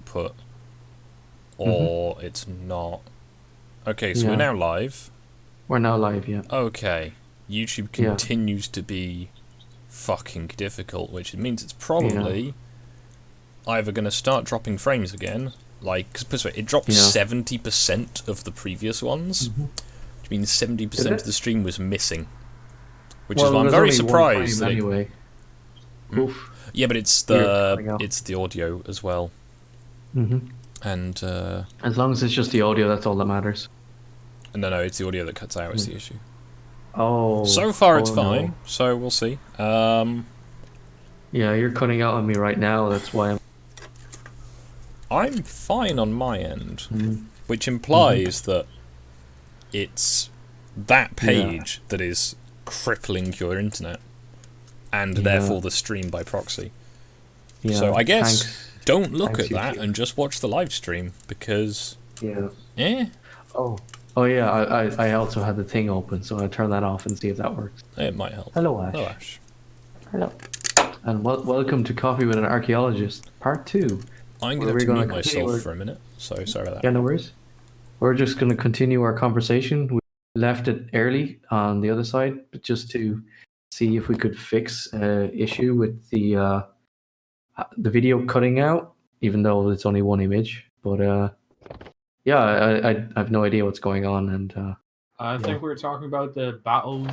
output, or it's not. Okay, so we're Yeah, now live. we're now live. Yeah, Okay, YouTube yeah, continues to be fucking difficult, which means it's yeah, probably either going to start dropping frames again. Like, put it this way, it dropped yeah. 70% of the previous ones, hmm which means Did 70% of it? the stream was missing. Which is why Well, I'm there's very only one surprised frame that it. anyway. Hmm? Oof, Yeah, but it's weird the cutting out. it's the audio as well, hmm and As long as it's just the audio, that's all that matters. no, it's the audio that cuts out is Mm. the issue. Oh, So far, it's oh fine. no. So we'll see. Yeah, you're cutting out on me right now. That's why I'm. I'm fine on my end, Mhm. which Mhm. implies that it's that Yeah, page that is crippling your internet, and yeah, therefore the stream by proxy. So yeah. I guess Thanks, don't look thanks, at that YouTube. and just watch the live stream because, Yeah. eh, Oh, oh yeah. I also had the thing open, so I turn that off and see if that works. it might help. Hello, Oh, Ash. Ash. Hello. And welcome to Coffee with an Archaeologist, Part Two, I'm gonna where have we're to going mute to continue myself our. for a minute. So sorry about Yeah, that. no worries. We're just going to continue our conversation. We left it early on the other side, but just to see if we could fix an issue with the video cutting out, even though it's only one image. But yeah, I have no idea what's going on, and I yeah. think we were talking about the battle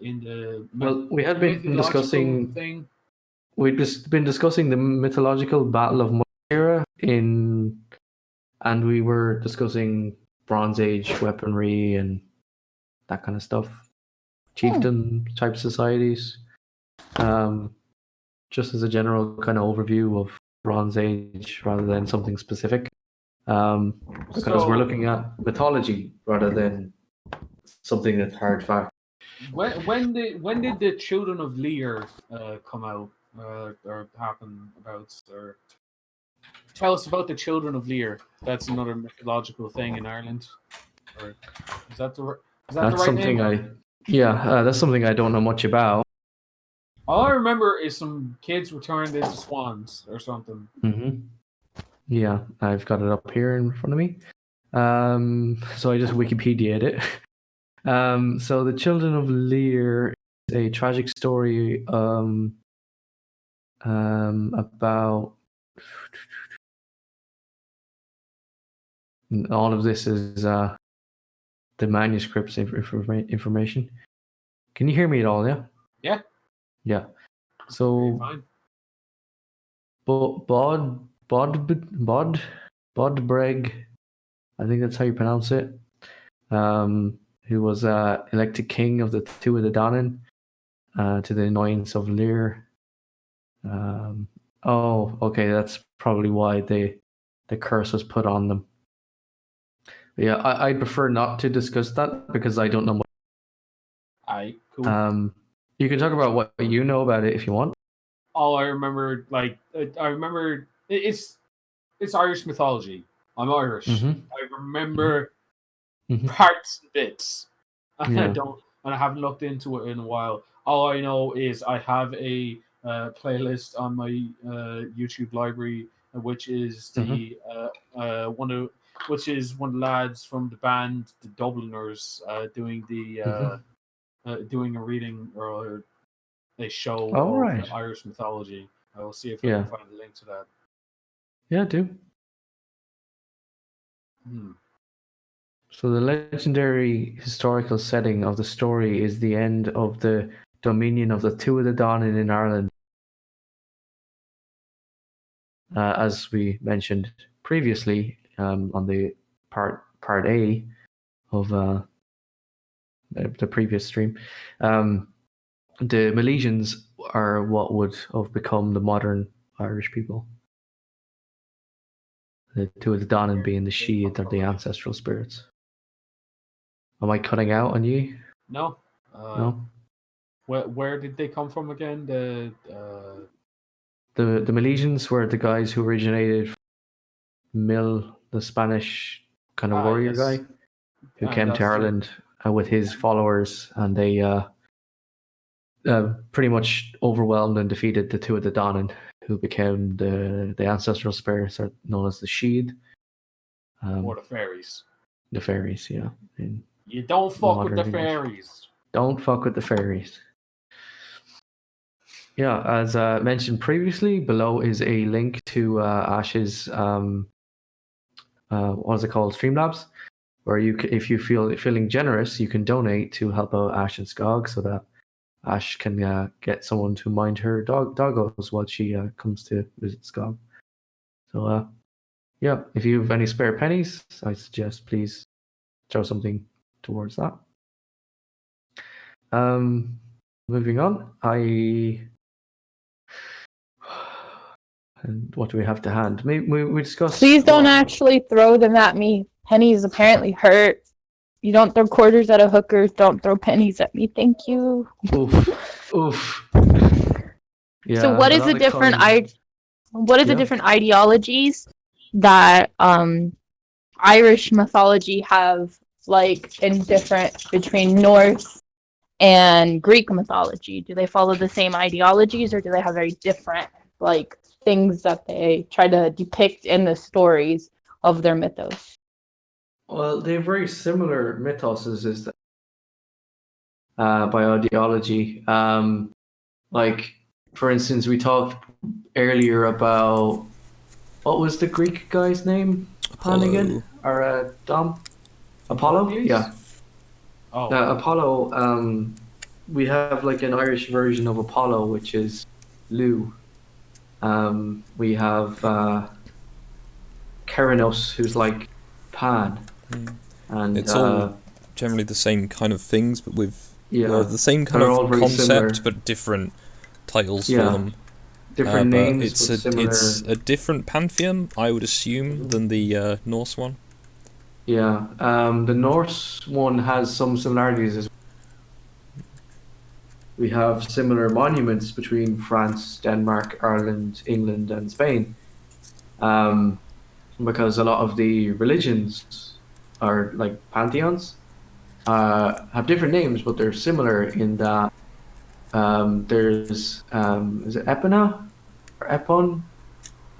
in the Well, we had been mythological discussing. thing. We've just been discussing the mythological battle of Moira and we were discussing Bronze Age weaponry and that kind of stuff, chieftain type societies. Um, just as a general kind of overview of Bronze Age rather than something specific. Because we're So looking at mythology rather than something that's hard fact. when did the Children of Lear come out or happen about or tell us about the Children of Lear? That's another mythological thing in Ireland. Or is that the That's right name? something that's something I don't know much about. All I remember is some kids were turned into swans or something. hmm Yeah, I've got it up here in front of me. So I just Wikipedia'd it. So the Children of Lear is a tragic story about all of this is the manuscripts information. Can you hear me at all? Yeah. Yeah, Yeah. very So fine. Bod Bodbreg, I think that's how you pronounce it. Who was elected king of the Two of the Danann, to the annoyance of Lear. Oh, okay, that's probably why the curse was put on them. But yeah, I prefer not to discuss that because I don't know much. Aye, cool. You can talk about what you know about it if you want. All I remember, it's Irish mythology. I'm Irish. Mm-hmm. I remember Mm-hmm. parts and bits. Yeah. I haven't looked into it in a while. All I know is I have a playlist on my YouTube library, which is Mm-hmm. which is one of the lads from the band the Dubliners Mm-hmm. doing a reading or a show All of right. Irish mythology. I will see if I can Yeah. find a link to that. Yeah, I do. Hmm. So the legendary historical setting of the story is the end of the dominion of the Two of the Danann in Ireland. As we mentioned previously, on the part A of the previous stream, the Milesians are what would have become the modern Irish people. The Two of the Danann being the Sheed or the ancestral spirits. Am I cutting out on you? No. No. Where did they come from again? The Milesians were the guys who originated from Mil, the Spanish kind of warrior Yes, guy, who and came to that's true. Ireland with his followers, and they pretty much overwhelmed and defeated the Two of the Danann, who became the ancestral spirits are known as the Sheed. Or the fairies. The fairies, yeah. In You don't fuck with the modern English. fairies. Don't fuck with the fairies. Yeah, as mentioned previously, below is a link to Ash's what is it called, Streamlabs, where if you feeling generous, you can donate to help out Ash and Skog so that Ash can get someone to mind her doggos while she comes to visit Skog. So yeah, if you have any spare pennies, I suggest please throw something towards that. Moving on, and what do we have to hand? We discussed. Please don't actually throw them at me. Pennies apparently hurt. You don't throw quarters at a hooker. Don't throw pennies at me. Thank you. Oof. Yeah. So what is the different the different ideologies that Irish mythology have, like, in different between Norse and Greek mythology? Do they follow the same ideologies, or do they have very different, like, things that they try to depict in the stories of their mythos? Well, they have very similar mythoses by ideology. Like, for instance, we talked earlier about, what was the Greek guy's name? Hannigan? Or Dom? Apollo? Yeah. Oh. Apollo, we have like an Irish version of Apollo, which is Lugh. We have Keranos, who's like Pan. And it's all generally the same kind of things, but with the same kind they're of all very concept, similar. But different titles for them. Different names, it's a different pantheon, I would assume, than the Norse one. Yeah, the Norse one has some similarities as well. We have similar monuments between France, Denmark, Ireland, England, and Spain. Because a lot of the religions are like pantheons, have different names, but they're similar in that there's is it Epona or Epon,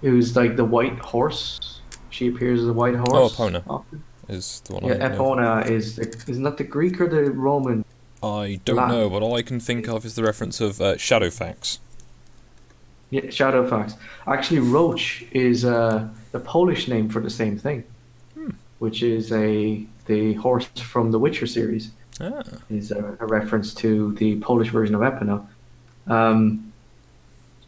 who's like the white horse. She appears as a white horse. Oh, Epona often. is the one. Yeah, Epona isn't that the Greek or the Roman? I don't know, but all I can think of is the reference of Shadowfax. Yeah, Shadowfax. Actually, Roach is the Polish name for the same thing, which is the horse from the Witcher series. Is a reference to the Polish version of Epona.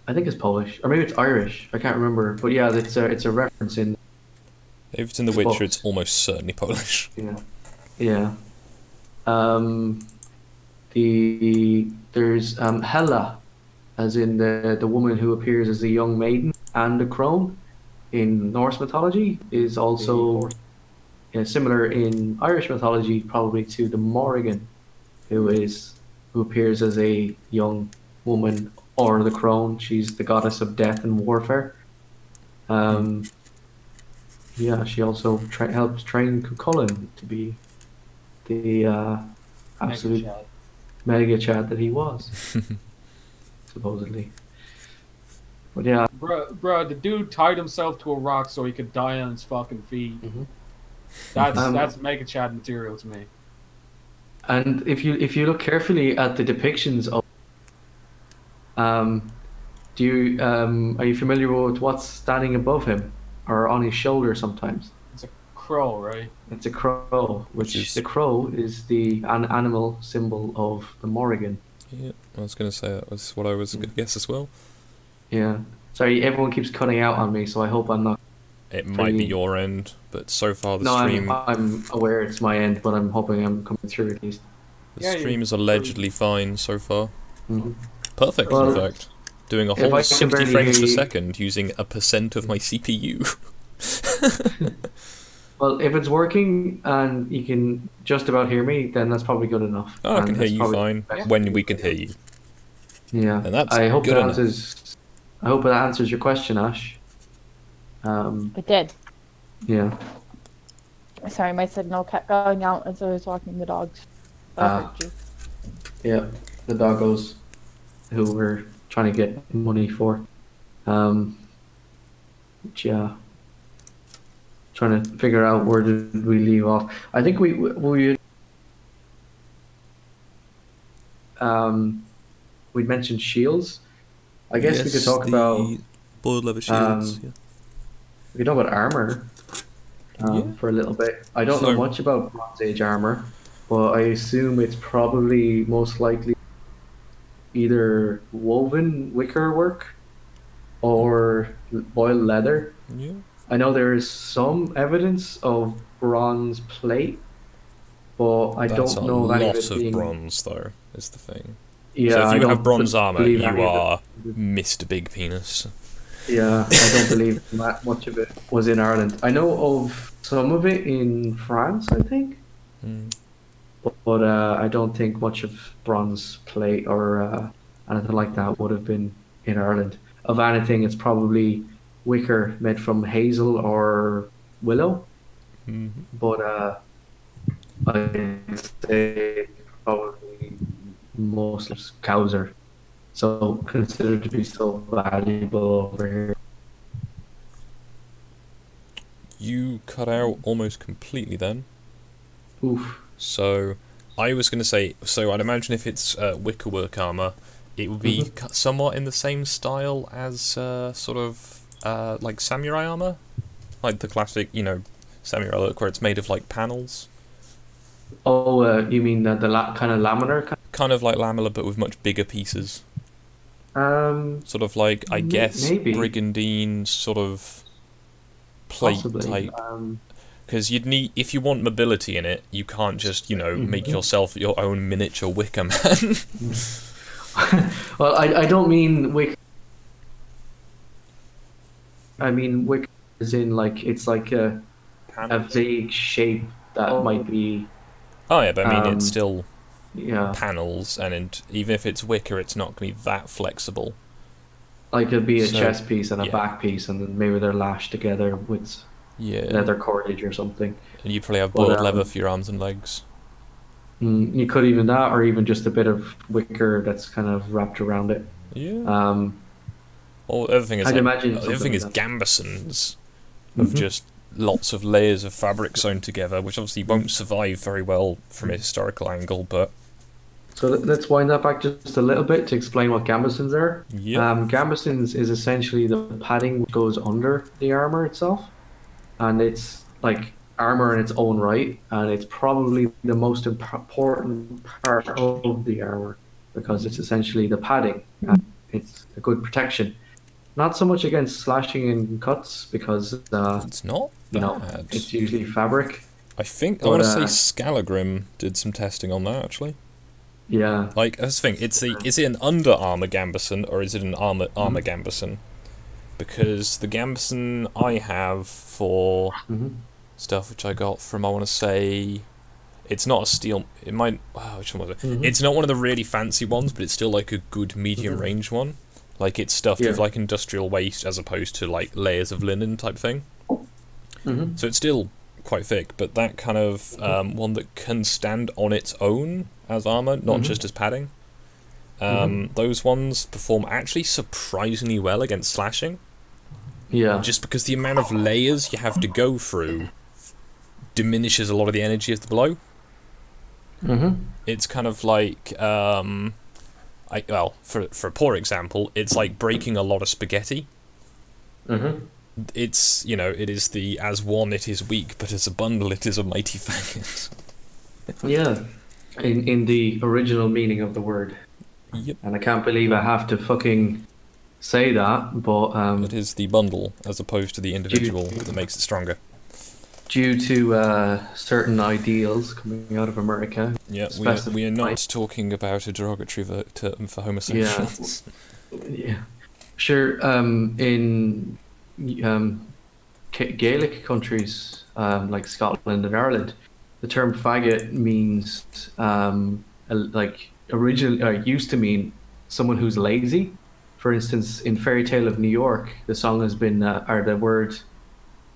I think it's Polish, or maybe it's Irish. I can't remember, but yeah, it's a reference in. If it's in The Witcher, it's almost certainly Polish. Yeah. There's Hela, as in the woman who appears as a young maiden, and the crone in Norse mythology is also similar in Irish mythology, probably to the Morrigan, who appears as a young woman, or the crone. She's the goddess of death and warfare. Yeah, she also helps train Cuchulainn to be the absolute mega chad that he was, supposedly. But yeah, bro, the dude tied himself to a rock so he could die on his fucking feet. That's mega chad material to me. And if you look carefully at the depictions of, are you familiar with what's standing above him or on his shoulder sometimes? It's a crow, right? It's a crow, the crow is the animal symbol of the Morrigan. Yeah, I was going to say that was what I was going to guess as well. Yeah. Sorry, everyone keeps cutting out on me, so I hope I'm not. It might be your end, but so far the stream. I'm aware it's my end, but I'm hoping I'm coming through at least. The stream is allegedly fine so far. Mm-hmm. Perfect, in fact. Doing a whole 60 frames per second using 1% of my CPU. Well, if it's working and you can just about hear me, then that's probably good enough. Oh, I can hear you fine when we can hear you. Yeah, and that's I hope good that answers. I hope that answers your question, Ash. It did. Yeah. Sorry, my signal kept going out as I was walking the dogs. Yeah, the doggos who we're trying to get money for. Yeah, trying to figure out where did we leave off. I think we mentioned shields. I guess we could talk about boiled leather shields. Yeah. we could talk about armor for a little bit. I don't know much about Bronze Age armor, but I assume it's probably most likely either woven wicker work or boiled leather. Yeah. I know there is some evidence of bronze plate, but I don't know of any of it being... bronze, though, is the thing. Yeah, so if you I have bronze armor, believe you any of are Mr. Big Penis. Yeah, I don't believe much of it was in Ireland. I know of some of it in France, I think. But I don't think much of bronze plate or anything like that would have been in Ireland. Of anything, it's probably wicker made from hazel or willow. But I'd say probably mostly cowser. So considered to be so valuable over here. You cut out almost completely then. Oof. So, I was going to say, so I'd imagine if it's wickerwork armor, it would be somewhat in the same style as sort of like samurai armor, like the classic, samurai look where it's made of like panels. Oh, you mean the kind of laminar? Kind of like lamella, but with much bigger pieces. Sort of like, I guess, maybe. brigandine sort of plate type. Because you'd need, if you want mobility in it, you can't just, make yourself your own miniature wicker man. Well, I don't mean wicker. I mean wicker as in like it's like a vague shape that might be. Oh yeah, but I mean it's still yeah panels, and even if it's wicker, it's not going to be that flexible. Like it'd be a chest piece and a back piece, and then maybe they're lashed together with leather cordage or something. And you probably have boiled leather for your arms and legs. You could even that, or even just a bit of wicker that's kind of wrapped around it. Yeah. Well, the other thing is, gambesons of just lots of layers of fabric sewn together, which obviously won't survive very well from a historical angle, but... So let's wind that back just a little bit to explain what gambesons are. Yep. Gambesons is essentially the padding which goes under the armor itself, and it's like armor in its own right, and it's probably the most important part of the armor because it's essentially the padding, and it's a good protection. Not so much against slashing and cuts because it's not bad. It's usually fabric. I think I want to say Scalagrim did some testing on that actually. Yeah. Like that's the thing. Is it an under armor gambeson or is it an armor gambeson? Because the gambeson I have for stuff which I got from, I want to say, it's not a steel. It might. Which one was it? It's not one of the really fancy ones, but it's still like a good medium range one. Like it's stuffed with like industrial waste as opposed to like layers of linen type thing. So it's still quite thick, but that kind of one that can stand on its own as armor, not just as padding. Those ones perform actually surprisingly well against slashing. Yeah. Just because the amount of layers you have to go through diminishes a lot of the energy of the blow. It's kind of like for a poor example, it's like breaking a lot of spaghetti. It's, it is as one it is weak, but as a bundle it is a mighty faggot. Yeah, in the original meaning of the word. Yep. And I can't believe I have to fucking say that, but it is the bundle as opposed to the individual that makes it stronger. Due to certain ideals coming out of America. Yeah, we are not talking about a derogatory term for homosexuals. Yeah. Sure, in Gaelic countries like Scotland and Ireland, the term faggot means originally used to mean someone who's lazy. For instance, in Fairy Tale of New York, the song has been a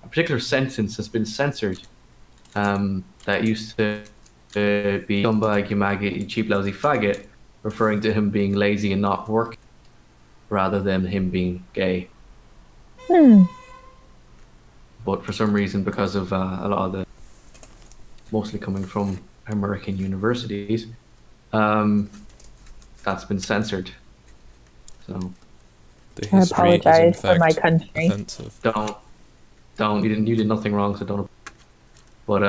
particular sentence has been censored that used to be "scumbag, you maggot, you cheap lousy faggot," referring to him being lazy and not working, rather than him being gay. Hmm. But for some reason, because of a lot of the mostly coming from American universities, um, that's been censored. So The I history is in apologize for my fact country. offensive. don't you did nothing wrong, so don't. But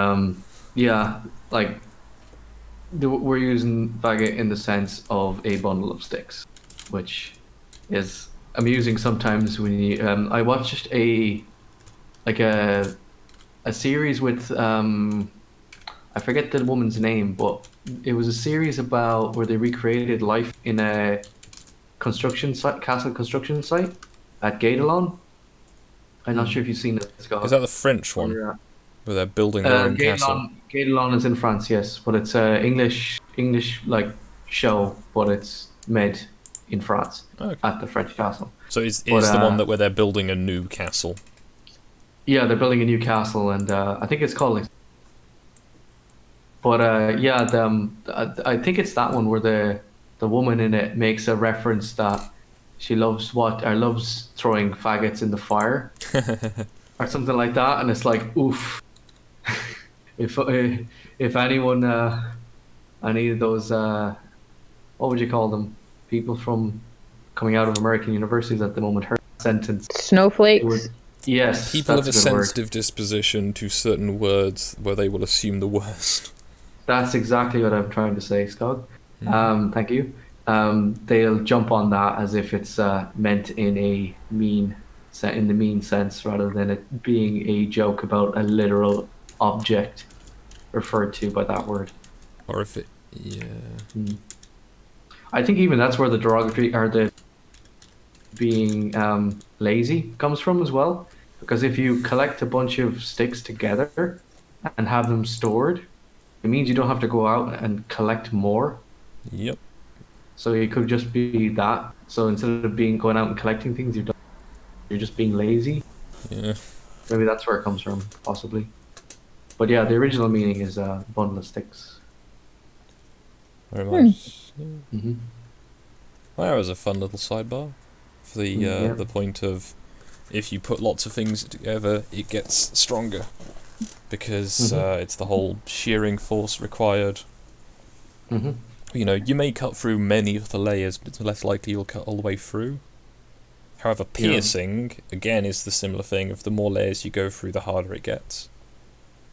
yeah, like we're using faggot in the sense of a bundle of sticks, which is amusing sometimes when you. I watched like a series with I forget the woman's name, but it was a series about where they recreated life in a construction site, castle construction site at Gadelon. I'm not sure if you've seen it, Is Scott. that the French one Or, where they're building their own castle? Gadelon is in France, yes, but it's a English like show, but it's made in France Okay. at the French castle. So is But the one that where they're building a new castle? yeah, they're building a new castle, and I think it's called. But yeah, I think it's that one where the woman in it makes a reference that she loves loves throwing faggots in the fire or something like that, and it's like oof. If anyone any of those what would you call them, people from coming out of American universities at the moment heard that sentence, it Snowflakes. would yes, People have that's a a good word. sensitive disposition to certain words where they will assume the worst. That's exactly what I'm trying to say, Scott. Thank you. They'll jump on that as if it's meant in a in the mean sense, rather than it being a joke about a literal object referred to by that word. Or if it, yeah. I think even that's where the derogatory or the being lazy comes from as well. Because if you collect a bunch of sticks together and have them stored, it means you don't have to go out and collect more. Yep. So it could just be that. So instead of being going out and collecting things, you're just being lazy. Yeah. Maybe that's where it comes from, possibly. But yeah, the original meaning is bundle of sticks. Very much. Mm-hmm. Well, that was a fun little sidebar for the point of if you put lots of things together, it gets stronger because it's the whole shearing force required. Mm-hmm. You know, you may cut through many of the layers, but it's less likely you'll cut all the way through. However, piercing, again, is the similar thing of the more layers you go through, the harder it gets.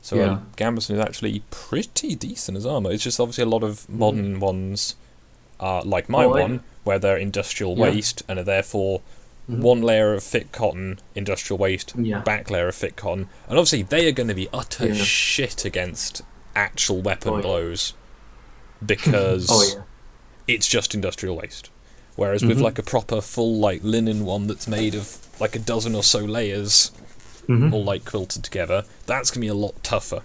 So Gambeson is actually pretty decent as armour. It's just obviously a lot of modern ones are like my one, where they're industrial waste and are therefore one layer of thick cotton, industrial waste, back layer of thick cotton. And obviously they are going to be utter shit against actual weapon blows. Because it's just industrial waste. Whereas with like a proper full like linen one that's made of like a dozen or so layers, all like quilted together, that's gonna be a lot tougher.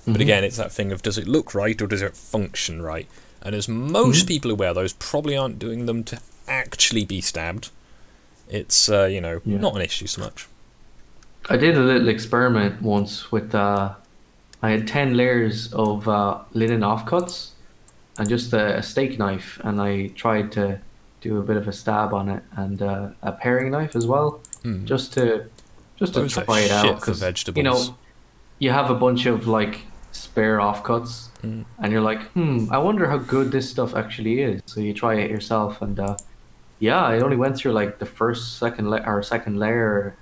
But again, it's that thing of does it look right or does it function right? And as most people who wear those probably aren't doing them to actually be stabbed, it's not an issue so much. I did a little experiment once with I had 10 layers of linen offcuts and just a steak knife, and I tried to do a bit of a stab on it and a paring knife as well, just to try it out, because you have a bunch of like spare offcuts, and you're like, I wonder how good this stuff actually is. So you try it yourself, and I only went through like the second layer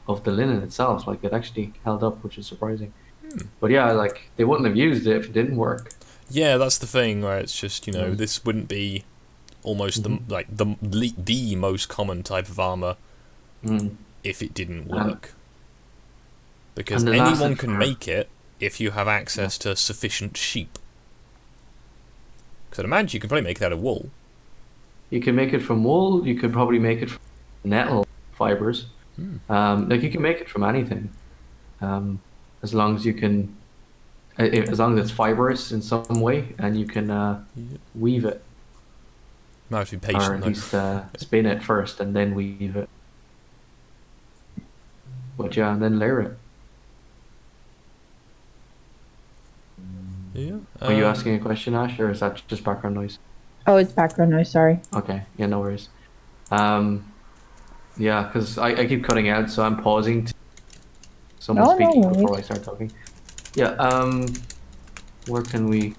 of the linen itself. Like it actually held up, which is surprising. But yeah, like they wouldn't have used it if it didn't work. Yeah, that's the thing where it's just this wouldn't be almost the most common type of armor if it didn't work. Because anyone can make it if you have access to sufficient sheep. Because I'd imagine you could probably make it out of wool. You can make it from wool. You could probably make it from nettle fibers. Like you can make it from anything. As long as you can, as long as it's fibrous in some way, and you can weave it. Might have to be patient, or at least spin it first and then weave it. But yeah, and then layer it. Yeah. Are you asking a question, Ash, or is that just background noise? Oh, it's background noise. Sorry. Okay. Yeah, no worries. Yeah, because I keep cutting out, so I'm pausing to someone No, no speaking before I worries. start talking. Yeah, where can we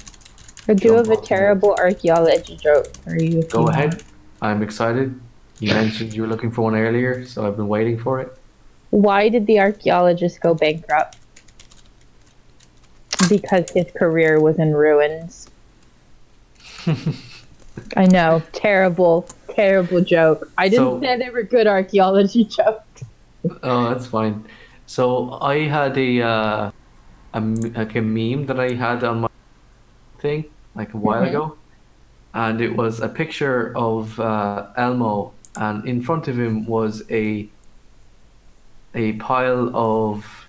I do jump have a off now? terrible archaeology joke for you if Go you want. ahead. I'm excited. You mentioned you were looking for one earlier, so I've been waiting for it. Why did the archaeologist go bankrupt? Because his career was in ruins. I know, terrible, terrible joke. I didn't So, say they were good archaeology jokes. oh, that's fine. So I had like a meme that I had on my thing like a while Hmm. ago, and it was a picture of Elmo, and in front of him was a pile of,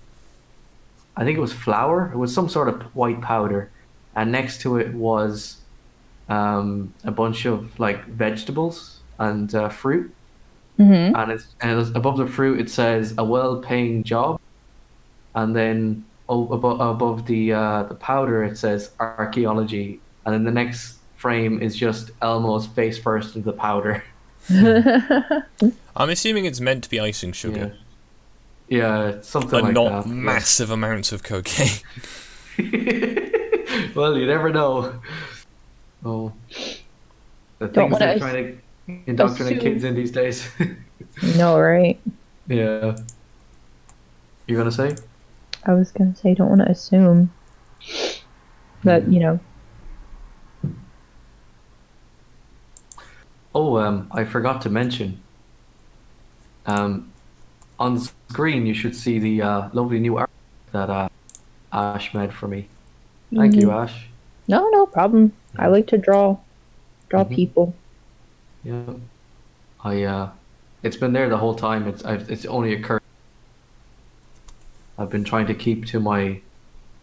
I think it was flour. It was some sort of white powder, and next to it was a bunch of like vegetables and fruit. Hmm. Above the fruit it says a well-paying job, and then above the powder it says archaeology, and then the next frame is just Elmo's face first into the powder. I'm assuming it's meant to be icing sugar Yeah, yeah, something and like not that. Yeah. massive amounts of cocaine. Well, you never know. Oh, the Don't things want they're to trying to indoctrinate kids assume. in these days. No, right? Yeah. You're gonna say? I was gonna say, don't want to assume that, Yeah. Oh, I forgot to mention. Um, on screen you should see the lovely new art that Ash made for me. Thank you, Mhm. Ash. No, no problem. I Yeah. like to draw Hmm. people. Yeah. I it's been there the whole time. It's only occurred. I've been trying to keep to my.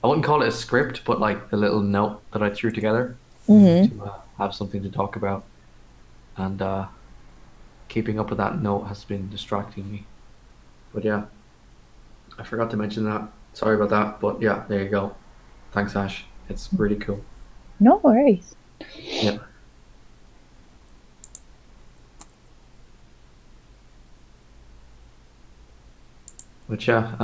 I wouldn't call it a script, but like the little note that I threw together Hmm. to have something to talk about, and keeping up with that note has been distracting me. But yeah, I forgot to mention that. Sorry about that. But yeah, there you go. Thanks, Ash. It's really cool. No worries. Yeah. But yeah,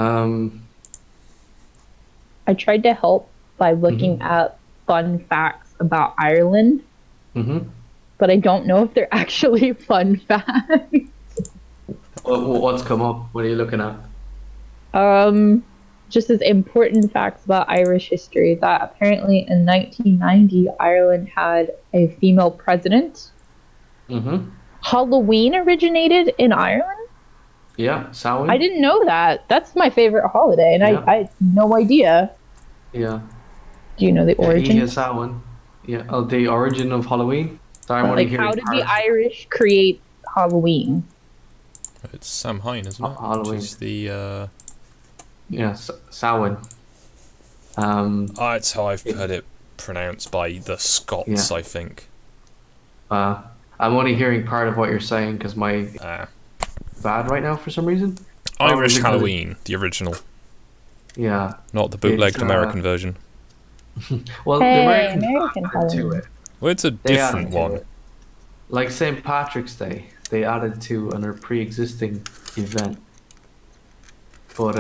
I tried to help by looking mhm, at fun facts about Ireland, mhm. but I don't know if they're actually fun facts. What's come up? What are you looking at? Um, just as important facts about Irish history that apparently in 1990 Ireland had a female president. Mhm. Halloween originated in Ireland. Yeah, I Samhain. didn't know that. That's my favorite holiday, and I, Yeah, I had no idea. yeah, Do you know the yeah. Ihe origins? Samhain. Yeah. Oh, the origin of Halloween. Sorry, I'm only Like, how hearing did the parts. Irish create Halloween? It's Sam Hine, isn't it? Which Halloween. is the Yeah, Samhain. it's how I've It, heard it pronounced by the yeah. Scots, I think. Uh, I'm only hearing part of what you're saying because my Ah. bad right now for some reason. Probably Irish because Halloween, the original, yeah, not the it's bootlegged American version. well, the Hey, Americans American added to Halloween. it. Well, it's a They different added to one. it. Like St. Patrick's Day, they added to a pre-existing event. But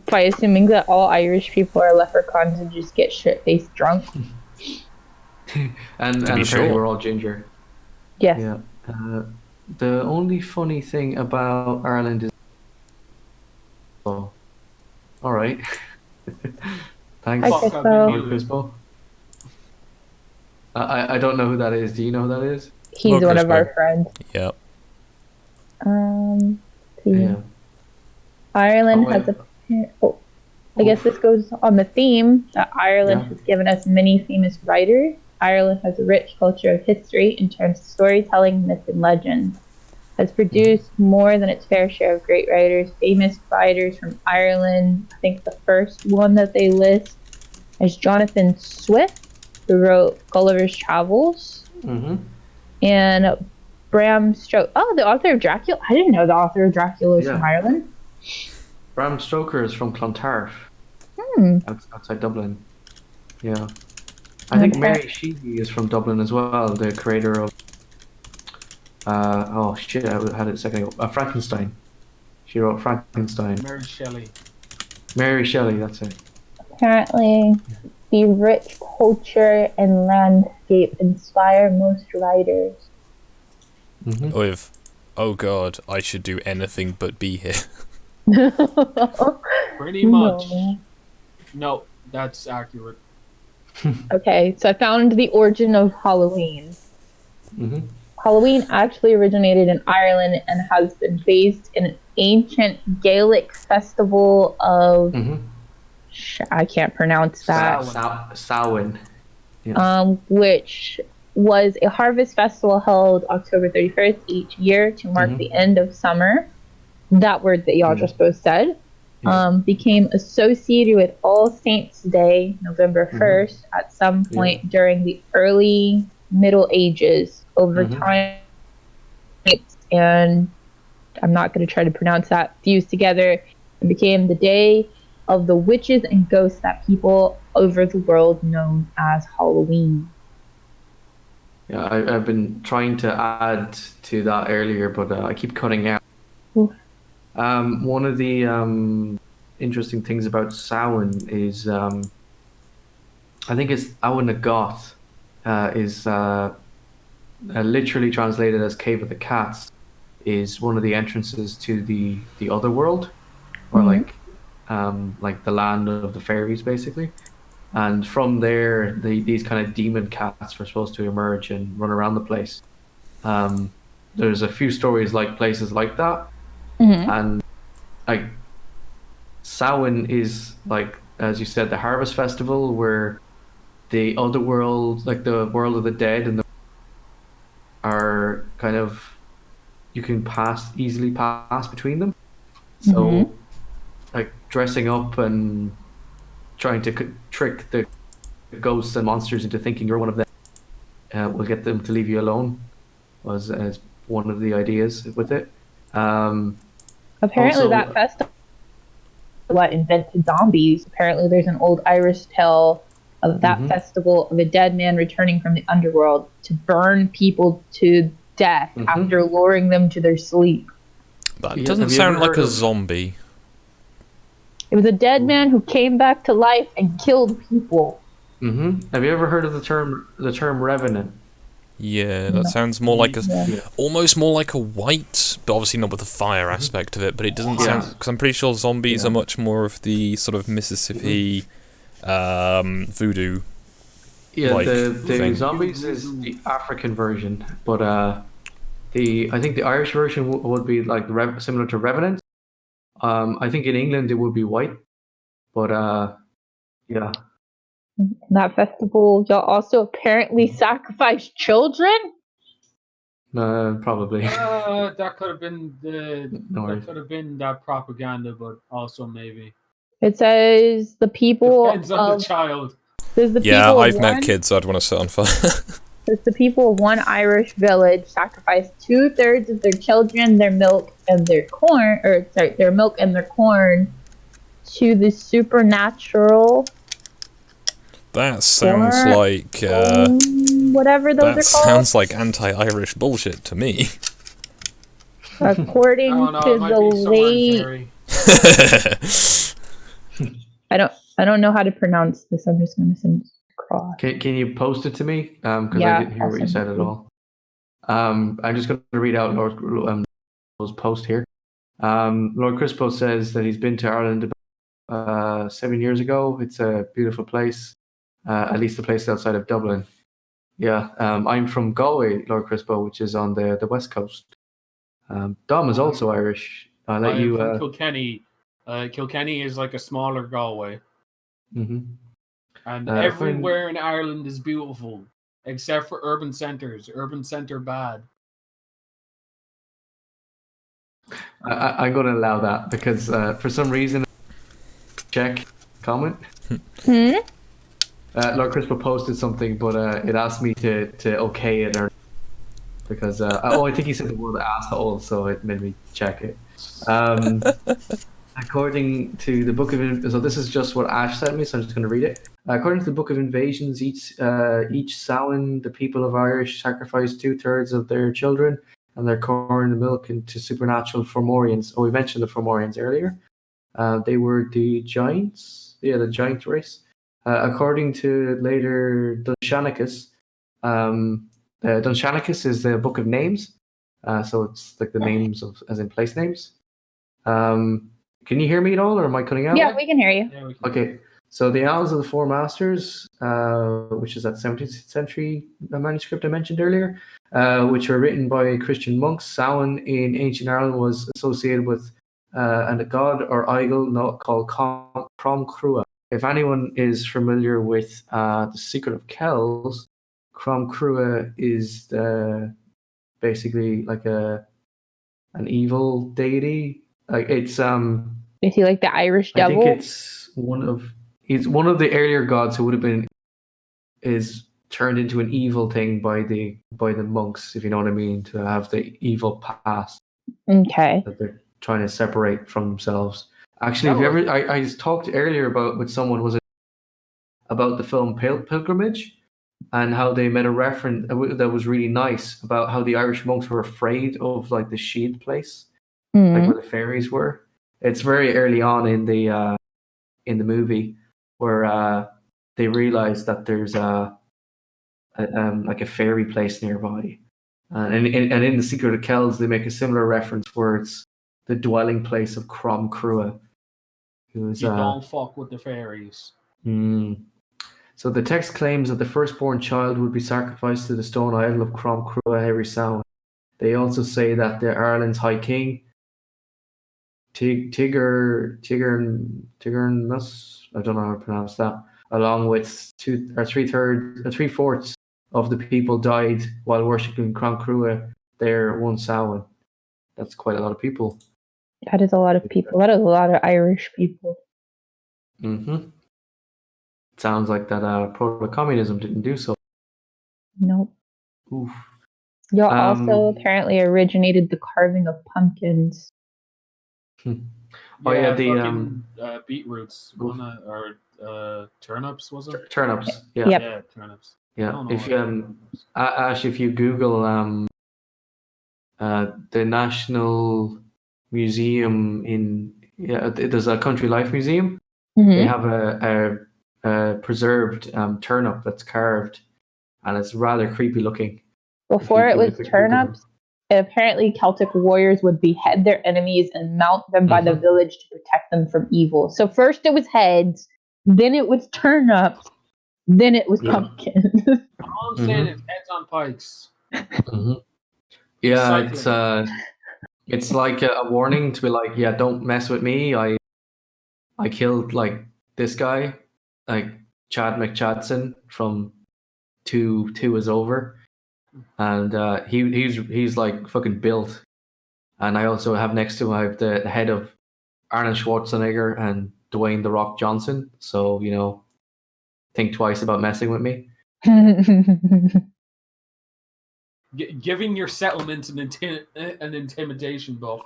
By assuming that all Irish people are leprechauns and just get shit faced drunk. and To be apparently sure. we're all ginger. Yes. Yeah. The only funny thing about Ireland is, oh, all right. Hi, Thanks, Fuck, I've been Crispo. Lord muted. Crispo. I don't know who that is. Do you know who that is? He's Lord one of our Crispo. friends. Yep. See. Yeah. Ireland Oh, has a. Oh, I guess oof. this goes on the theme that Ireland Yeah. has given us many famous writers. Ireland has a rich culture of history in terms of storytelling, myth, and legend. Has Mhm. produced more than its fair share of great writers, famous writers from Ireland. I think the first one that they list is Jonathan Swift, who wrote Gulliver's Travels, Mhm. and Bram Stoker. Oh, the author of Dracula. I didn't know the author of Dracula is from Yeah. Ireland. Bram Stoker is from Clontarf, Hmm. outside Dublin. Yeah. I And think apparently, Mary Sheedy is from Dublin as well, the creator of Oh shit! I had it a second ago. Frankenstein. She wrote Frankenstein. Mary Shelley. Mary Shelley. That's it. Apparently, the rich culture and landscape inspire most writers. With, oh god, I should do anything but be here. Pretty much. No, that's accurate. Okay, so I found the origin of Halloween. Halloween actually originated in Ireland and has been based in an ancient Gaelic festival of... I can't pronounce that. Samhain. Yeah. Which was a harvest festival held October 31st each year to mark the end of summer. That word that y'all just both said. Became associated with All Saints' Day, November 1st, at some point during the early Middle Ages. Over time, and I'm not going to try to pronounce that, fused together and became the day of the witches and ghosts that people over the world known as Halloween. Yeah, I've been trying to add to that earlier, but I keep cutting out. One of the interesting things about Samhain is I think it's Awen Nagot is literally translated as Cave of the Cats, is one of the entrances to the other world, or like the land of the fairies, basically. And from there, these kind of demon cats were supposed to emerge and run around the place. There's a few stories like places like that, and like Samhain is, like as you said, the harvest festival where the other world, like the world of the dead, and are kind of, you can easily pass between them. So like dressing up and trying to trick the ghosts and monsters into thinking you're one of them will get them to leave you alone, was one of the ideas with it. Apparently that festival what invented zombies. Apparently there's an old Irish tale of that festival of a dead man returning from the underworld to burn people to death after luring them to their sleep. That doesn't sound like a zombie. It was a dead man who came back to life and killed people. Have you ever heard of the term revenant? Yeah, that sounds more like almost more like a white, but obviously not with the fire aspect of it. But it doesn't sound, because I'm pretty sure zombies are much more of the sort of Mississippi voodoo. Yeah, the zombies is the African version, but I think the Irish version would be like similar to revenant. I think in England it would be white, but yeah. That festival, y'all also apparently sacrifice children? Probably. That could have been that propaganda, but also maybe. It says the people depends on the child. I've met kids I'd want to set on fire. Says the people of one Irish village sacrificed 2/3 of their children, their milk and their corn, to the supernatural. That sounds like whatever those are called. Sounds like anti-Irish bullshit to me. According to the late, I don't know how to pronounce this. I'm just going to send it across. Can you post it to me? Because I didn't hear what you said at all. I'm just going to read out Lord's post here. Lord Crispo says that he's been to Ireland about 7 years ago. It's a beautiful place. At least the place outside of Dublin. Yeah, I'm from Galway, Lord Crispo, which is on the west coast. Dom is also Irish. I'll let you. From Kilkenny. Kilkenny is like a smaller Galway. And everywhere in Ireland is beautiful, except for urban centres. Urban centre bad. I'm going to allow that because for some reason, check comment. Lord Crispo posted something, but it asked me to okay it, or because I think he said the word asshole, so it made me check it. According to the Book of so this is just what Ash sent me, so I'm just going to read it. According to the Book of Invasions, each Samhain, the people of Irish sacrifice 2/3 of their children, and they're pouring the milk into supernatural Fomorians. Oh, we mentioned the Fomorians earlier. They were the giants. Yeah, the giant race. According to later Dunshanicus, Dunshanicus is the book of names. So it's like the names of, as in place names. Can you hear me at all, or am I cutting out? Yeah, we can hear you. Yeah, we can. Okay. So the Annals of the Four Masters, which is that 17th century manuscript I mentioned earlier, which were written by Christian monks. Samhain in ancient Ireland was associated with a god or idol called Crom Crua. If anyone is familiar with the Secret of Kells, Crom Crua is basically like an evil deity. Like it's Is he like the Irish I devil? think he's one of the earlier gods who would have is turned into an evil thing by the monks, if you know what I mean, to have the evil past Okay. that they're trying to separate from themselves. Actually, if you ever, I talked earlier with someone, was it about the film Pilgrimage, and how they made a reference that was really nice about how the Irish monks were afraid of like the shield place, like where the fairies were. It's very early on in the movie where they realize that there's like a fairy place nearby, and in the Secret of Kells they make a similar reference where it's the dwelling place of Crom Crua, who's You don't fuck with the fairies. So the text claims that the firstborn child would be sacrificed to the stone idol of Crom Crua every Samhain. They also say that the Ireland's High King, Tigernus, I don't know how to pronounce that, along with 3/4 of the people died while worshipping Crom Crua there one Samhain. That's quite a lot of people. That is a lot of people. That is a lot of Irish people. Mm-hmm. Sounds like that proto-communism didn't do so. Nope. Oof. Y'all also apparently originated the carving of pumpkins. Oh yeah, the fucking beetroots, or turnips, was it? Turnips. Yeah. Yep. Yeah, turnips. Yeah. If Ash, if you Google the National Museum there's a Country Life Museum. They have a preserved turnip that's carved, and it's rather creepy looking. Before it was turnips, apparently Celtic warriors would behead their enemies and mount them by the village to protect them from evil. So first it was heads, then it was turnips, then it was pumpkins. All I'm saying is heads on pikes. Yeah, it's like a warning to be like, yeah, don't mess with me. I killed like this guy, like Chad McChadson from Two Is Over, and he's like fucking built. And I also have next to him, I have the head of Arnold Schwarzenegger and Dwayne The Rock Johnson. So think twice about messing with me. Giving your settlement an intimidation buff.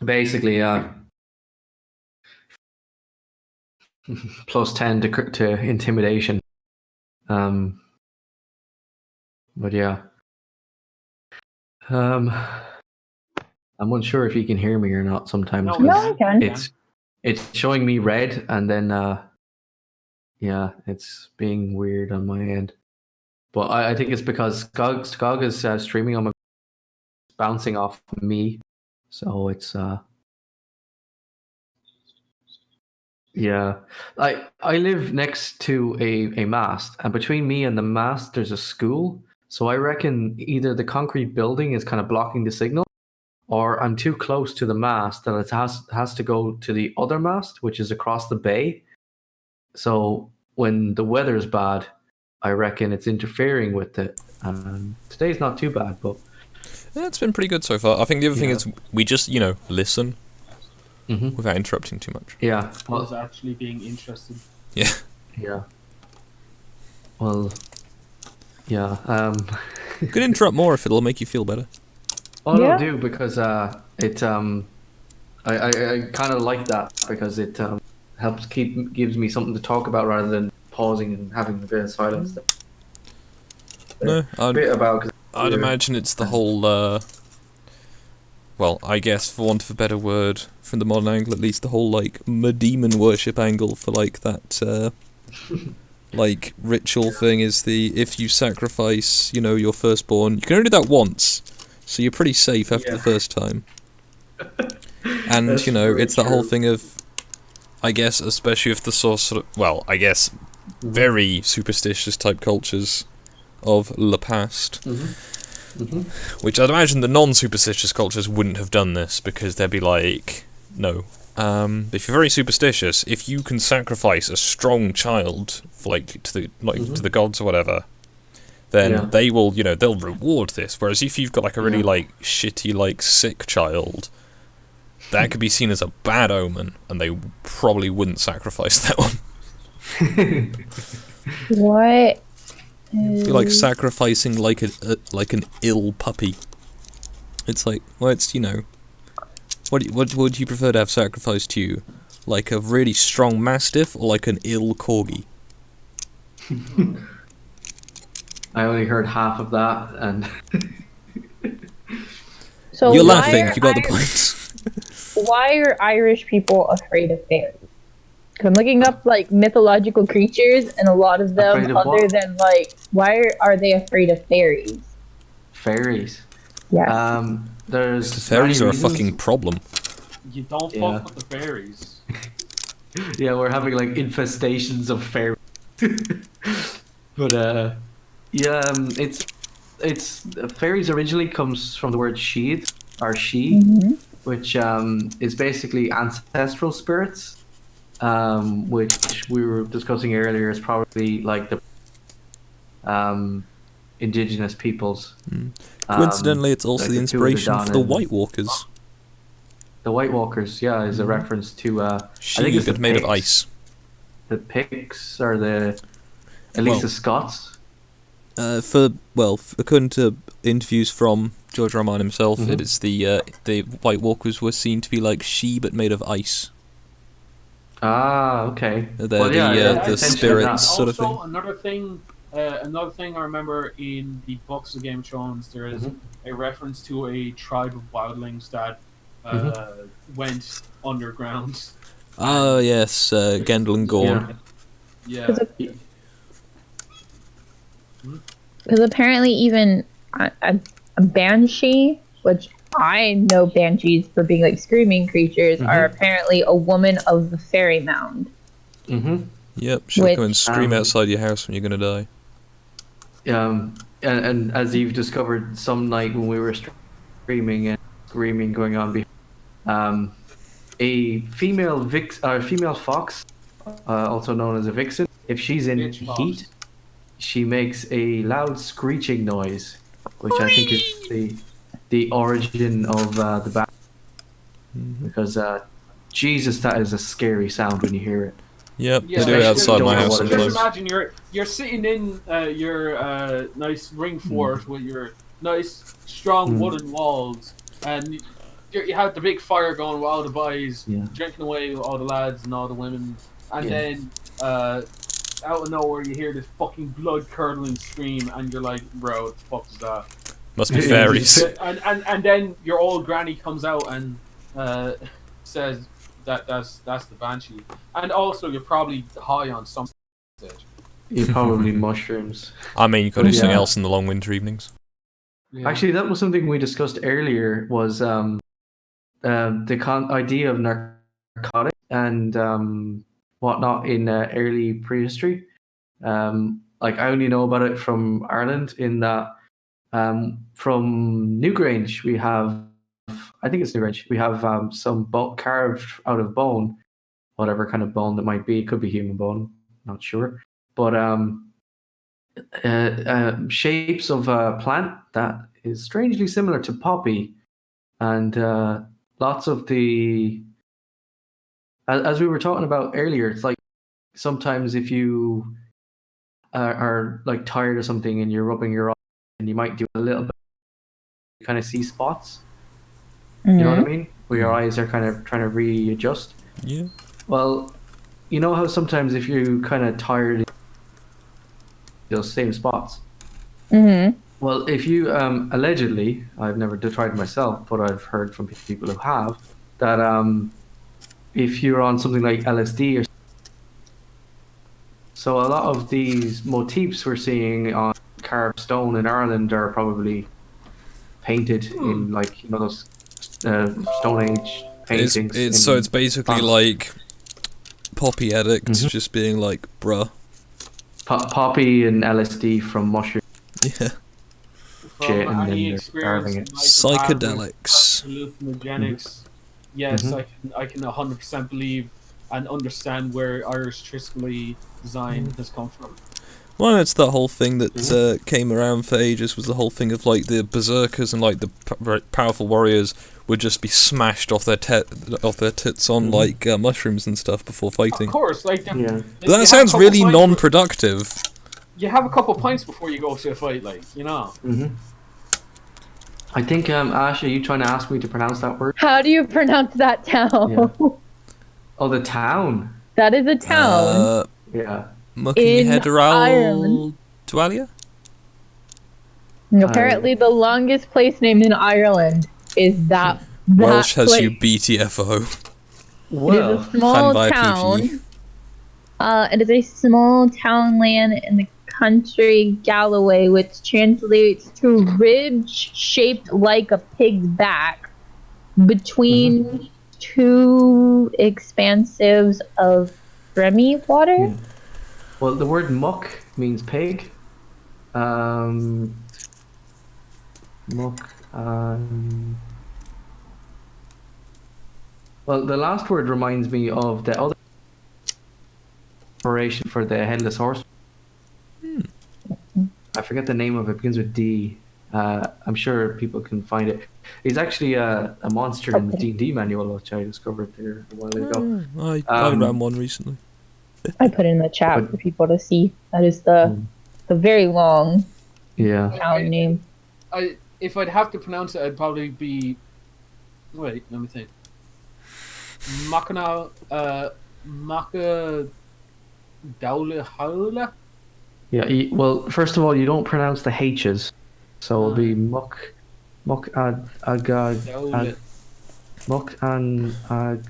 Basically, plus 10 to intimidation. But yeah. I'm unsure if you can hear me or not sometimes. No, I can. It's showing me red, and then yeah, it's being weird on my end. But I think it's because Skog is streaming on my, bouncing off me, so it's yeah. I live next to a mast, and between me and the mast there's a school. So I reckon either the concrete building is kind of blocking the signal, or I'm too close to the mast that it has to go to the other mast, which is across the bay. So when the weather's bad, I reckon it's interfering with it. Today's not too bad, but yeah, it's been pretty good so far. I think the other thing is we just listen without interrupting too much. Yeah, I was actually being interested. Yeah. Yeah. Well. Yeah. You could interrupt more if it'll make you feel better. Oh no, I do, because it I kind of like that, because it gives me something to talk about rather than pausing and having a bit of silence. No, I'd imagine it's the whole, well, I guess for want of a better word, from the modern angle at least, the whole, like, demon worship angle for, like, that, like, ritual thing is if you sacrifice, you know, your firstborn, you can only do that once, so you're pretty safe after the first time. And, That's you know, very it's that whole true. thing of, I guess, especially if the sort of, well, I guess, very superstitious type cultures of the past, which I'd imagine the non-superstitious cultures wouldn't have done this, because they'd be like, no. If you're very superstitious, if you can sacrifice a strong child, like to the gods or whatever, then they will, you know, they'll reward this. Whereas if you've got like a really like shitty, like sick child, that could be seen as a bad omen, and they probably wouldn't sacrifice that one. What? It'd be like sacrificing like an ill puppy. It's like, well, it's, you know, what would you prefer to have sacrificed to you, like a really strong mastiff or like an ill corgi? I only heard half of that, and So You're why laughing. are You got the Ir- point. Why are Irish people afraid of fairies? 'Cause I'm looking up like mythological creatures, and a lot of them, Afraid of other what? than like, why are they afraid of fairies? fairies. Yes. There's The fairies many are a reasons. fucking problem. You don't Yeah. fuck with the fairies. Yeah, we're having like infestations of fairies. But yeah, it's fairies originally comes from the word sheath or she, which is basically ancestral spirits, which we were discussing earlier is probably like the indigenous peoples. Coincidentally, it's also like the the Tuatha inspiration for the and White Walkers. The White Walkers, yeah, is a reference to I think She, it's the but made of Picts. ice. The Picts or at Well, least the Scots. According to interviews from George R. R. Martin himself, it is the White Walkers were seen to be like she, but made of ice. Ah, okay. They're the essentially spirits that. sort of Also, thing. another thing I remember in the books of Game of Thrones, there is a reference to a tribe of wildlings that went underground. Ah, yes, Gendel and Gorn. Yeah. Yeah. Because apparently even a banshee, which I know banshees for being like screaming creatures, are apparently a woman of the fairy mound. Yep, she'll come and scream outside your house when you're gonna die. And as you've discovered some night when we were streaming and screaming going on behind, a female fox, also known as a vixen, if she's in Bitch fox. heat, she makes a loud screeching noise, which I think is the origin of the bat. Because Jesus, that is a scary sound when you hear it. Yep, Yeah, they do it outside my don't know house what it is. Just sometimes. imagine you're sitting in your nice ring fort with your nice strong wooden walls, and you have the big fire going with all the boys drinking away with all the lads and all the women, and then out of nowhere you hear this fucking blood curdling scream, and you're like, bro, what the fuck is that? Must be fairies. And then your old granny comes out and says that's the banshee, and also you're probably high on some stage. You're probably mushrooms. I mean, you could do something else in the long winter evenings. Yeah. Actually, that was something we discussed earlier. Was the idea of narcotic and whatnot in early prehistory. Like I only know about it from Ireland. In that, from Newgrange, we have, I think it's Newgrange. We have some carved out of bone, whatever kind of bone that might be. It could be human bone, not sure. But shapes of a plant that is strangely similar to poppy, and lots of the, as we were talking about earlier, it's like sometimes if you are like tired or something and you're rubbing your eye and you might do a little bit, you kind of see spots. You know what I mean? Where your eyes are kind of trying to readjust. Yeah. Well, you know how sometimes if you kind of tired, those same spots. Well, if you allegedly, I've never tried it myself, but I've heard from people who have that if you're on something like LSD or so, a lot of these motifs we're seeing on carved stone in Ireland are probably painted in like those Stone Age paintings It's in basically France. like poppy addicts just being like, bruh. Poppy and LSD from mushroom Yeah. shit, From and then any they're experience carving you it. might have had with Psychedelics. hallucinogenics, yes, I can 100% believe and understand where Irish Triskelly design has come from. Well, it's that whole thing that came around for ages, was the whole thing of like the berserkers and like the very powerful warriors would just be smashed off their tits on like mushrooms and stuff before fighting. Of course, like Yeah. But that sounds really non-productive. You have a couple pints before you go to a fight, like, you know. I think Ash, are you trying to ask me to pronounce that word? How do you pronounce that town? Yeah. Oh, the town. That is a town Yeah. in Ireland. Dwalia? Apparently, the longest place name in Ireland is that Welsh has place. you BTFO. Well, it is a small Llanfair town. PP. It is a small townland in the country Galloway, which translates to ridge shaped like a pig's back between two expansives of Remy water. Yeah. Well, the word muck means pig. Muck. Well, the last word reminds me of the other operation for the headless horse. I forget the name of it. It begins with D. I'm sure people can find it. It's actually a monster in the D&D manual, which I discovered there a while ago. I ran one recently. I put it in the chat for people to see. That is the very long town name. If I'd have to pronounce it, I'd probably be. Wait, let me think. Maka Dowla Haula? Yeah, well, first of all, you don't pronounce the H's. So it'll be muck ag Dowla. muck an ag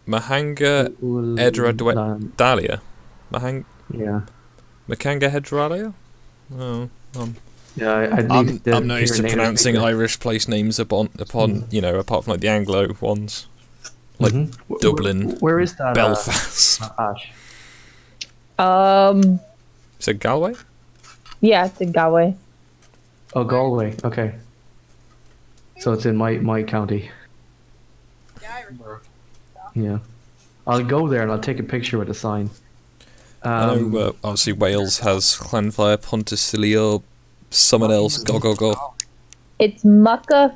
Mahanga Edra Yeah. Mahanga Hedralia? Oh, Yeah, I'm not used to pronouncing Irish place names upon apart from like the Anglo ones. Like Dublin. Where is that? Belfast. Ash? Is it Galway? Yeah, it's in Galway. Oh, Galway. Okay. So it's in my county. Yeah. I'll go there and I'll take a picture with a sign. I know, obviously Wales has Llanfair, Pontysilio, someone else, go. It's Mucka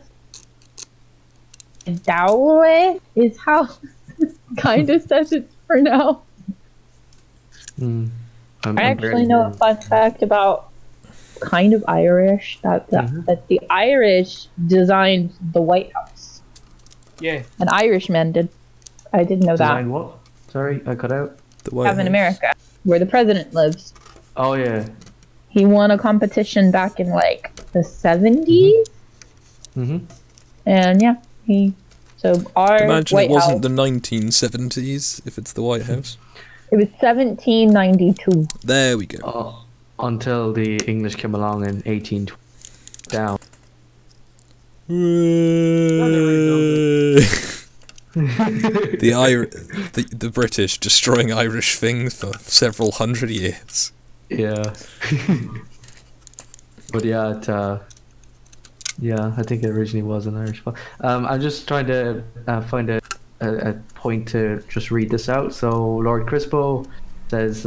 Dowley is how kind of says it's pronounced. I actually know a fun fact about kind of Irish that the Irish designed the White House. Yeah. An Irishman did. I didn't know Design that. what? Sorry, I cut out. The White Have in House. America, where the president lives. Oh yeah. He won a competition back in like the 70s. And yeah, our Imagine White it wasn't House, the 1970s if it's the White House. it was 1792. There we go. Until the English came along in 1820. Down. The British destroying Irish things for several hundred years. Yeah. But yeah, I think it originally was an Irish one. I'm just trying to find a point to just read this out. So Lord Crispo says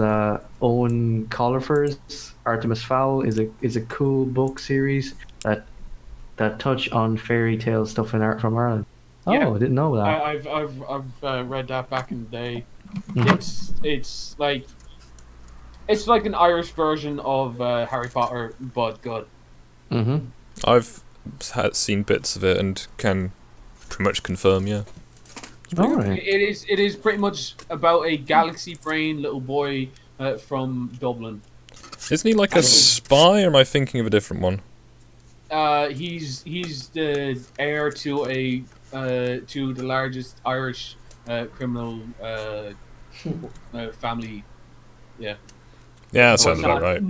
Owen Collifer's Artemis Fowl is a cool book series that touch on fairy tale stuff from Ireland. Yeah. Oh, I didn't know that. I've read that back in the day. It's like an Irish version of Harry Potter, but good. I've seen bits of it and can pretty much confirm, yeah. All right. It is pretty much about a galaxy brain little boy from Dublin. Isn't he like a spy, or am I thinking of a different one? He's the heir to to the largest Irish criminal family. Yeah. Yeah, that So sounds about right.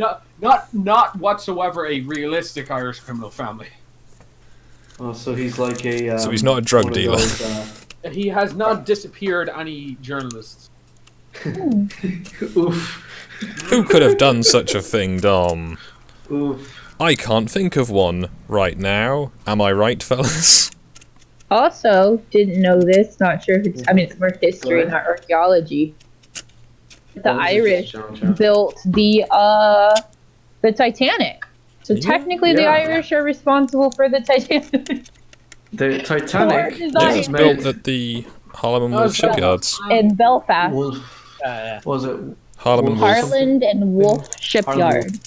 Not whatsoever a realistic Irish criminal family. Oh, so he's like a. So he's not a drug one of dealer. those, He has not disappeared any journalists. Oof. Who could have done such a thing, Dom? Oof. I can't think of one right now. Am I right, fellas? Also, didn't know this. Not sure if it's. I mean, it's more history, not archaeology. The Irish built the Titanic. So technically, the Irish are responsible for the Titanic. The Titanic It was built at the Harlem and Wolff shipyards. In Belfast. Was it Harlem and Wolff. Harland and Wolff shipyard.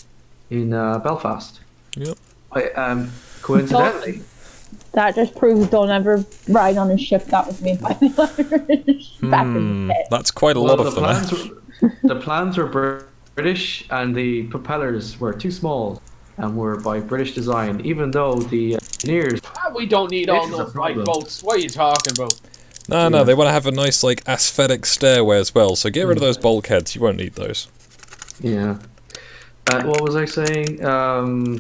In Belfast? Yep. Coincidentally. That just proves don't ever ride on a ship that was made by the Irish. Back in the day. That's quite a lot of them. The plans were British, and the propellers were too small and were by British design, even though the engineers... We don't need all those lifeboats. What are you talking about? No, they want to have a nice, like, aesthetic stairway as well, so get rid of those bulkheads, you won't need those. Yeah. What was I saying? So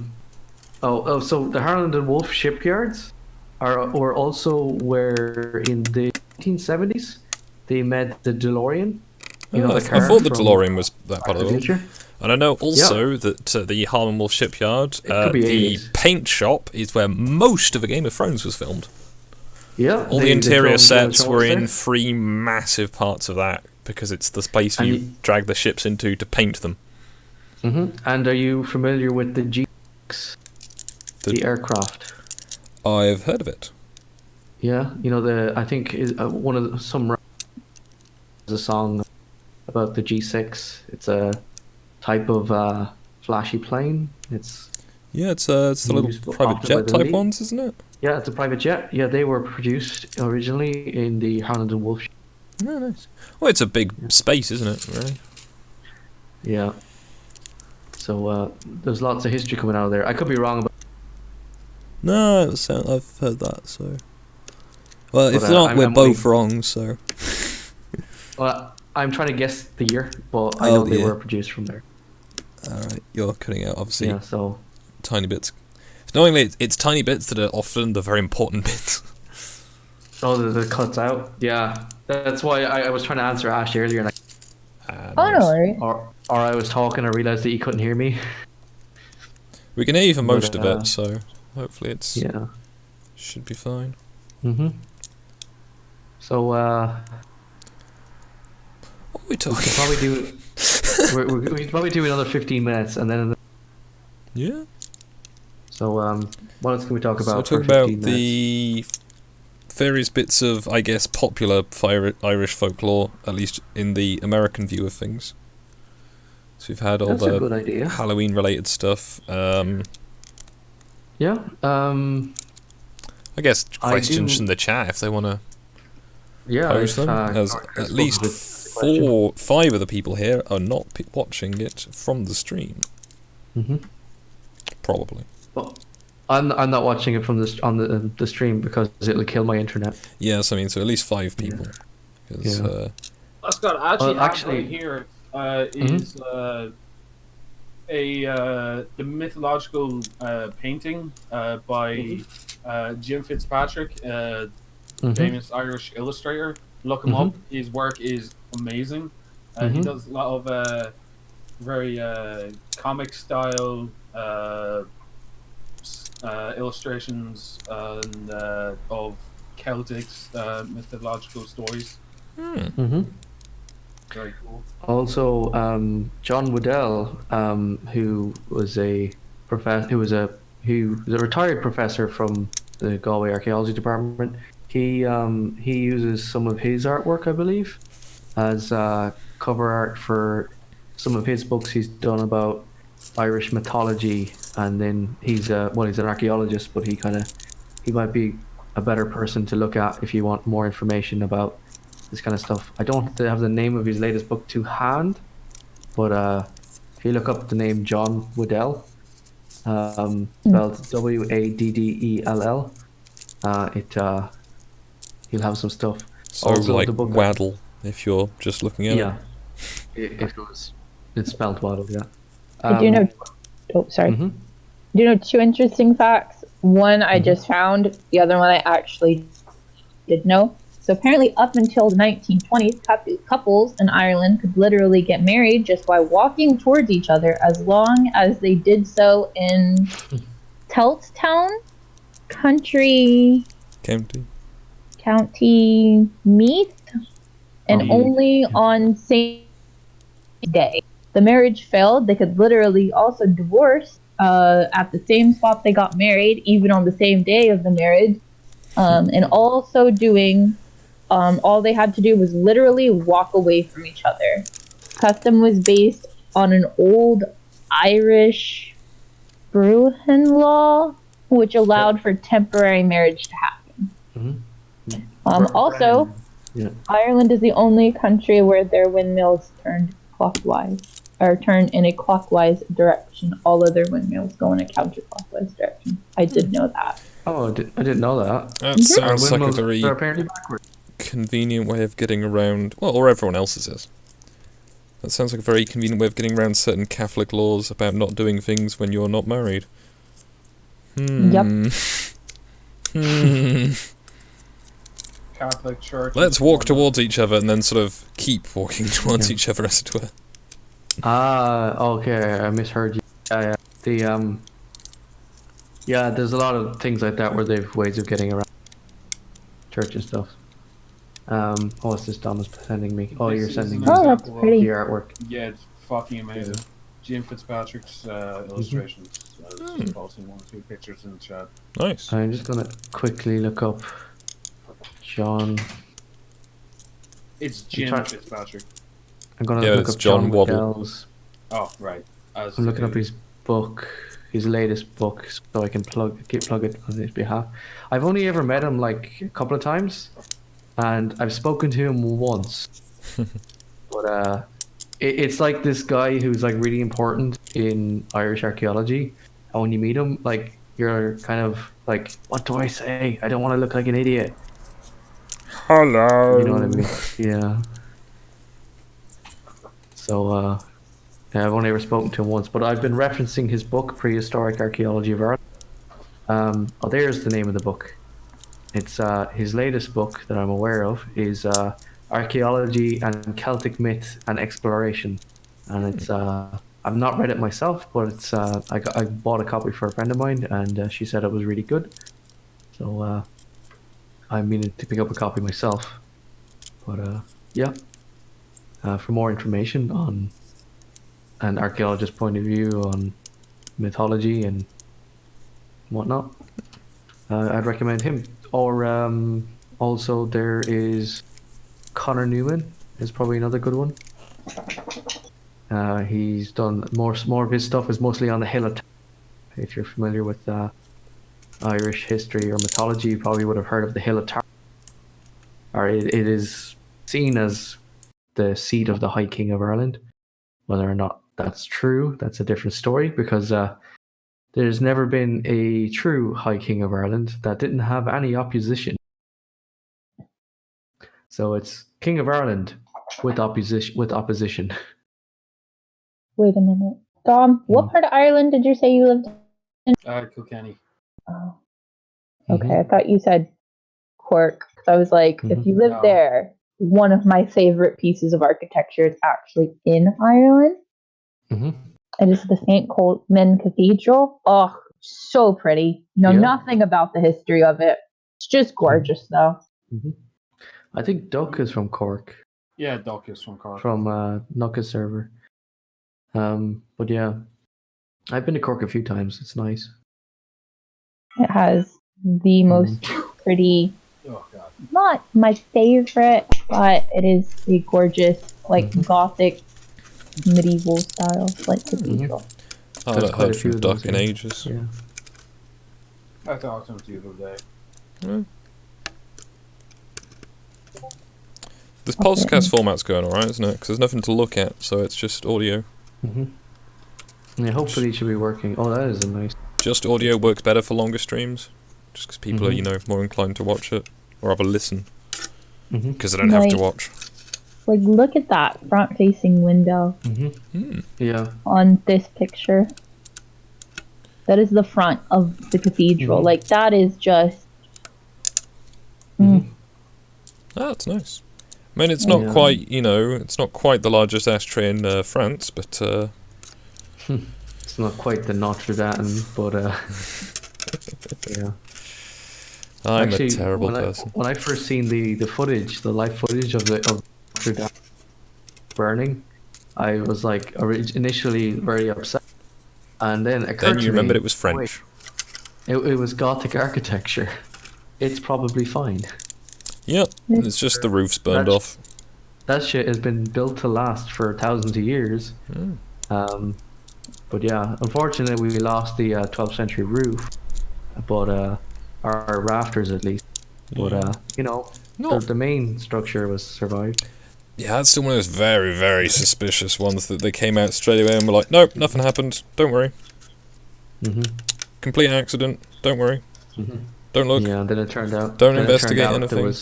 the Harland and Wolff shipyards were also where in the 1970s they made the DeLorean. You know, I thought the DeLorean was that part of the world. future. And I know also that the Harlem Wolff shipyard, the paint shop, is where most of the Game of Thrones was filmed. Yeah. All the interior sets were in 3 massive parts of that, because it's the space you drag the ships into to paint them. And are you familiar with the G6, the aircraft? I've heard of it. Yeah, you know I think is one of a song about the G6. It's a type of flashy plane. It's the little private jet type ones, isn't it? Yeah, it's a private jet. Yeah, they were produced originally in the Harland and Wolff. Oh, nice. Well, it's a big space, isn't it? Really? Yeah. So there's lots of history coming out of there. I could be wrong about. No, I've heard that. So, well, if not, we're both wrong. So, well, I'm trying to guess the year, but I know they were produced from there. All right, you're cutting out obviously. Yeah, so tiny bits. Knowingly, it's tiny bits that are often the very important bits. Oh, the cuts out. Yeah, that's why I was trying to answer Ash earlier, and no worries. or I was talking, I realized that you couldn't hear me. We can hear you for most of it, so hopefully it's should be fine. So what are we talking? We could probably do. we could probably do another 15 minutes, and then. Yeah. So what else can we talk about? So talk about the various bits of, I guess, popular Irish folklore, at least in the American view of things. So we've had all the Halloween-related stuff. Yeah. I guess questions from the chat if they want to pose them. As at least 5 of the people here are not watching it from the stream. Probably. Well, I'm not watching it from the stream because it'll kill my internet. Yes, I mean, so at least 5 people. That's got actually right here is the mythological painting by Jim Fitzpatrick, famous Irish illustrator. Look him up. His work is amazing. He does a lot of very comic style illustrations and of Celtic mythological stories. Very cool. Also, John Waddell, who was a retired professor from the Galway Archaeology department. He uses some of his artwork, I believe, as cover art for some of his books he's done about Irish mythology. And then he's an archaeologist, but he might be a better person to look at if you want more information about this kind of stuff. I don't have the name of his latest book to hand, But if you look up the name John Waddell, spelled Waddell, he'll have some stuff. So Also, like the book. Waddle, if you're just looking at it. Yeah, it's spelled Waddle. Yeah. I do know. Oh, sorry. Mm-hmm. Do you know two interesting facts? One I Mhm. just found. The other one I actually did know. So apparently, up until the 1920s, couples in Ireland could literally get married just by walking towards each other, as long as they did so in Teltstown, County Meath, and only on same day. The marriage failed. They could literally also divorce at the same spot they got married, even on the same day of the marriage. And also doing, all they had to do was literally walk away from each other. Custom was based on an old Irish Brehon law, which allowed for temporary marriage to happen. Also, Ireland is the only country where their windmills turned clockwise, or turn in a clockwise direction. All other windmills go in a counterclockwise direction. I did know that. Oh, I didn't know that. That sounds like a very apparently backwards. convenient way of getting around, well, or everyone else's is. That sounds like a very convenient way of getting around certain Catholic laws about not doing things when you're not married. Yep. Catholic Church. Let's walk towards each other and then sort of keep walking towards each other, as it were. Okay, I misheard you. Yeah, there's a lot of things like that where they've ways of getting around church and stuff. What's this Dom is sending me? Oh, you're sending me that's pretty. the artwork. Yeah, it's fucking amazing. Jim Fitzpatrick's illustrations. Just posting 1 or 2 pictures in the chat. Nice. I'm just gonna quickly look up John. It's Jim Fitzpatrick. I'm gonna look up John Waddell's. Oh, right. I'm looking up his book, his latest book, so I can plug it on his behalf. I've only ever met him like a couple of times, and I've spoken to him once. But it's like this guy who's like really important in Irish archaeology, and when you meet him, like you're kind of like, what do I say? I don't want to look like an idiot. Hello. You know what I mean? Yeah. So yeah, I've only ever spoken to him once, but I've been referencing his book, Prehistoric Archaeology of Ireland. Oh, there's the name of the book. It's his latest book that I'm aware of is Archaeology and Celtic Myth and Exploration, and it's I've not read it myself, but it's I bought a copy for a friend of mine, and she said it was really good. So I'm meaning to pick up a copy myself. But yeah, for more information on an archaeologist's point of view on mythology and whatnot, I'd recommend him. Or also there is Connor Newman is probably another good one. He's done more of his stuff is mostly on the Hill of Tara. If you're familiar with Irish history or mythology, you probably would have heard of the Hill of Tara. Or it is seen as the seat of the High King of Ireland. Whether or not that's true, that's a different story, because there's never been a true High King of Ireland that didn't have any opposition. So it's King of Ireland with opposition. Wait a minute. Dom, what part of Ireland did you say you lived in? Kilkenny. Oh. Okay, I thought you said Cork. I was like, if you live there, one of my favorite pieces of architecture is actually in Ireland. It is the St. Colman Cathedral. Oh, so pretty. Know nothing about the history of it. It's just gorgeous, though. I think Duck is from Cork. Yeah, Duck is from Cork. From Nucka server. But yeah, I've been to Cork a few times. It's nice. It has the most pretty. Oh God. Not my favorite, but it is a gorgeous, like Gothic, medieval style, like cathedral. I haven't heard from Duck in ages. Yeah. I talked to him the other day. This podcast format's going alright, isn't it? Because there's nothing to look at, so it's just audio. Yeah, hopefully it should be working. Oh, that is a nice... Just audio works better for longer streams, just because people are, you know, more inclined to watch it, or have a listen, because they don't have to watch. Like, look at that front-facing window Yeah. on this picture. That is the front of the cathedral. Like, that is just... Ah, that's nice. I mean, it's not quite, you know, it's not quite the largest ashtray in France, but... It's not quite the Notre Dame, but yeah. I'm actually a terrible person. When I first seen the footage, the live footage of Notre Dame burning, I was like initially very upset, and then Then you remembered it was French. It was Gothic architecture. It's probably fine. Yep, it's just the roof's burned off. That shit has been built to last for thousands of years. But yeah, unfortunately we lost the 12th century roof, but our rafters at least. But you know, the main structure was survived. Yeah, that's still one of those very, very suspicious ones that they came out straight away and were like, nope, nothing happened, don't worry. Complete accident, don't worry. Don't look. Yeah, and then it turned out... Don't investigate anything.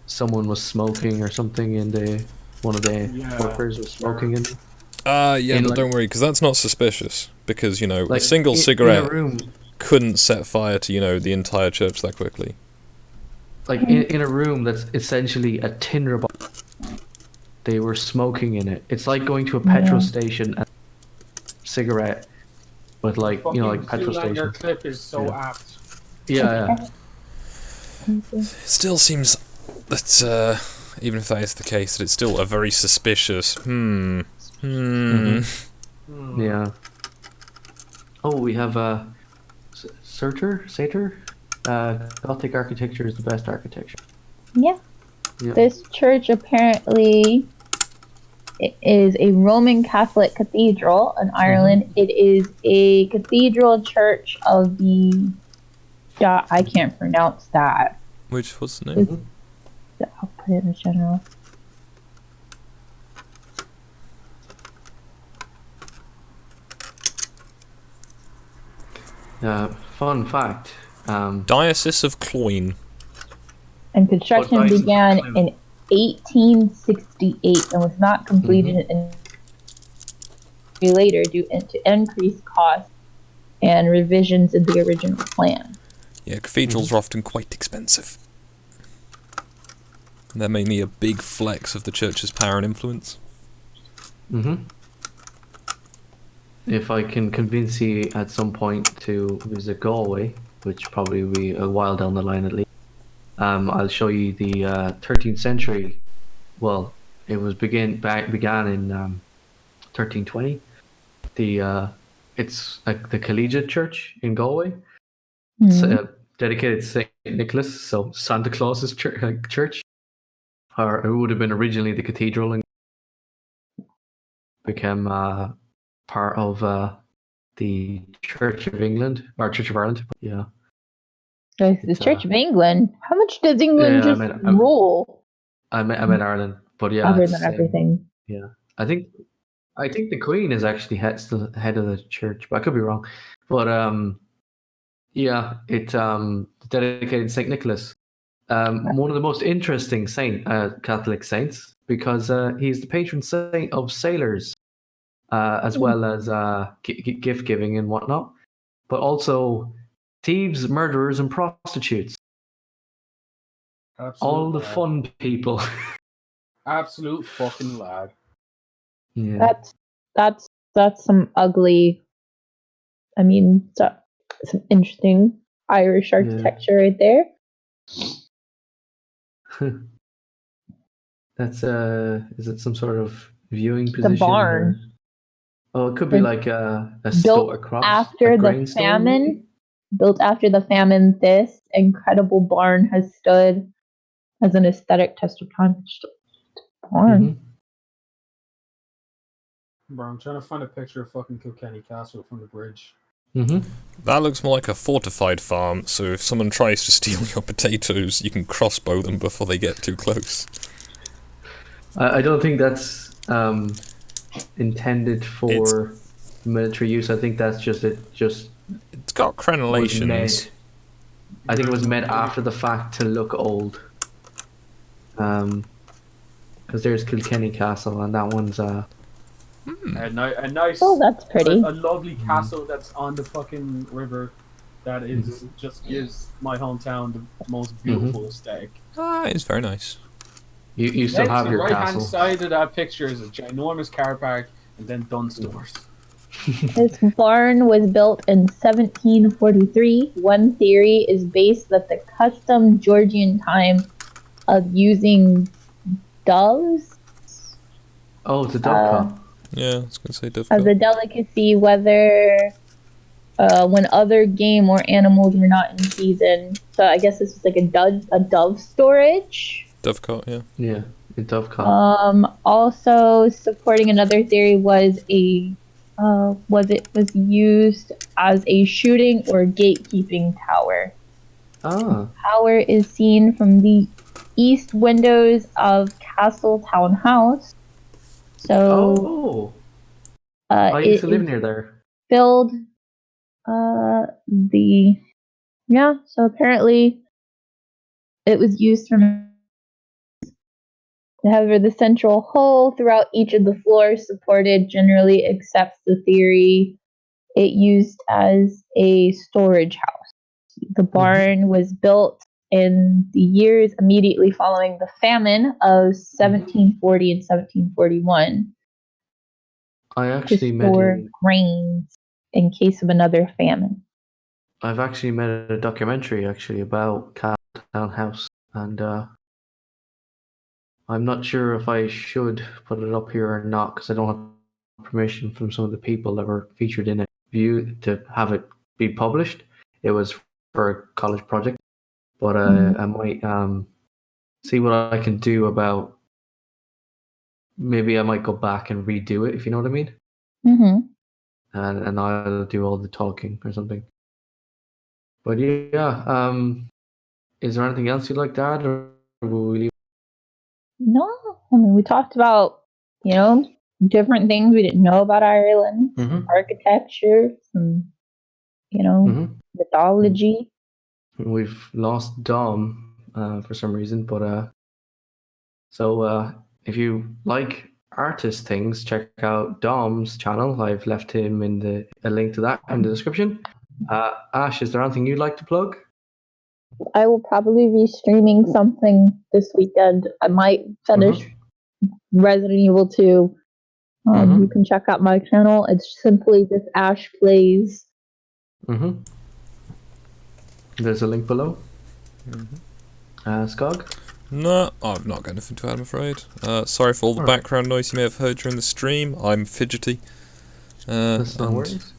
Someone was smoking or something in one of the workers was smoking in. Yeah, but don't worry, because that's not suspicious. Because, you know, like, a single cigarette couldn't set fire to, you know, the entire church that quickly. Like, in a room that's essentially a tinderbox, they were smoking in it. It's like going to a petrol station and cigarette with, like, you know, like petrol station. Your clip is so apt. Yeah. It still seems that, even if that is the case, that it's still a very suspicious, Yeah. Oh, we have, Satyr? Gothic architecture is the best architecture. Yeah. This church apparently is a Roman Catholic cathedral in Ireland. It is a cathedral church of the... I can't pronounce that. Which was the name? I'll put it in general. Fun fact. Diocese of Cloyne. And construction began in 1868 and was not completed until later due to increased costs and revisions in the original plan. Yeah, cathedrals are often quite expensive. They're mainly a big flex of the church's power and influence. If I can convince you at some point to visit Galway, which probably will be a while down the line at least, I'll show you the 13th century. Well, it was began in 1320. It's like the Collegiate Church in Galway. It's dedicated to Saint Nicholas, so Santa Claus's church. Or it would have been originally the cathedral and became part of the Church of England or Church of Ireland. Yeah. The Church of England. How much does England rule? I meant Ireland, but yeah. Other than everything. Yeah, I think the Queen is actually still head of the church, but I could be wrong. But yeah, it's dedicated to Saint Nicholas. One of the most interesting Catholic saints, because he's the patron saint of sailors, as well as gift giving and whatnot, but also thieves, murderers, and prostitutes. All the fun people. Absolute fucking lad. Yeah. That's some ugly. I mean, some interesting Irish architecture right there. That's is it some sort of viewing position? The barn. Oh, it could be like a store across after the famine. Built after the famine, this incredible barn has stood as an aesthetic test of time. It's just a barn. Bro, I'm trying to find a picture of fucking Kilkenny Castle from the bridge. That looks more like a fortified farm, so if someone tries to steal your potatoes, you can crossbow them before they get too close. I don't think that's intended for military use. I think that's just It's got was crenellations. made. I think it was made after the fact to look old. Because there's Kilkenny Castle, and that one's A nice, Oh, that's pretty. a lovely castle that's on the fucking river. That is just gives my hometown the most beautiful aesthetic. Ah, it's very nice. You still Next, have the your right-hand castle. side of that picture is a ginormous car park, and then Dunn stores. This barn was built in 1743. One theory is based that the custom Georgian time of using doves Oh, it's a dovecot. Yeah, I was gonna say as difficult. a delicacy, whether when other game or animals were not in season. So I guess this was like a dove storage. Dovecot, yeah. Yeah, a dovecot. Also supporting another theory was was used as a shooting or gatekeeping tower. Ah, Tower is seen from the east windows of Castle Town House. So I used to it live is near there. filled the yeah. So apparently it was used from. However, the central hole throughout each of the floors supported generally accepts the theory it used as a storage house. The barn was built in the years immediately following the famine of 1740 and 1741 I to actually store grains in case of another famine. I've actually made a documentary actually about Town House, and I'm not sure if I should put it up here or not because I don't have permission from some of the people that were featured in it. View to have it be published. It was for a college project, but I might see what I can do about. Maybe I might go back and redo it if you know what I mean, Mm-hmm. and I'll do all the talking or something. But yeah, is there anything else you'd like to add, or will we leave? No, I mean we talked about different things we didn't know about Ireland, some architecture, some mythology. We've lost Dom for some reason, but so if you like artist things, check out Dom's channel. I've left him in a link to that in the description. Ash, is there anything you'd like to plug? I will probably be streaming something this weekend. I might finish Resident Evil 2. You can check out my channel. It's simply just Ash Plays. There's a link below. Skog? No, I've not got anything to add, I'm afraid. Sorry for all the background noise you may have heard during the stream. I'm fidgety. That's no worries.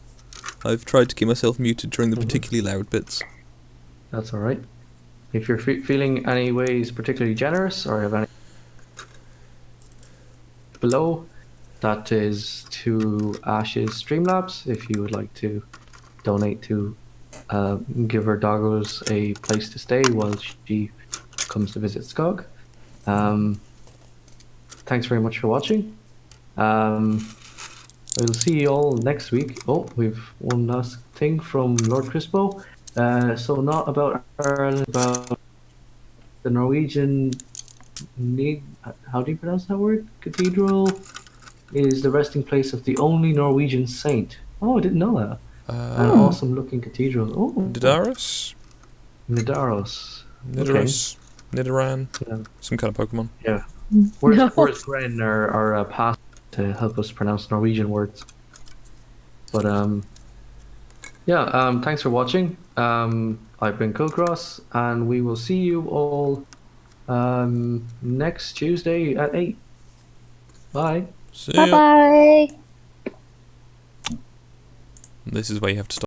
I've tried to keep myself muted during the particularly loud bits. That's all right. If you're feeling any ways particularly generous or have any below, that is to Ash's Streamlabs. If you would like to donate to give her doggos a place to stay while she comes to visit Skog. Thanks very much for watching. We'll see you all next week. Oh, we've one last thing from Lord Crispo. So not about Ireland, about the Norwegian. How do you pronounce that word? Cathedral is the resting place of the only Norwegian saint. Oh, I didn't know that. An awesome looking cathedral. Oh, Nidaros? Nidaros. Nidaros. Nidoran. Yeah. Some kind of Pokemon. Yeah. Where's Gren, our past to help us pronounce Norwegian words? But yeah. Thanks for watching. I've been Kulkross, and we will see you all next Tuesday at 8. Bye. See ya. Bye-bye. This is where you have to stop.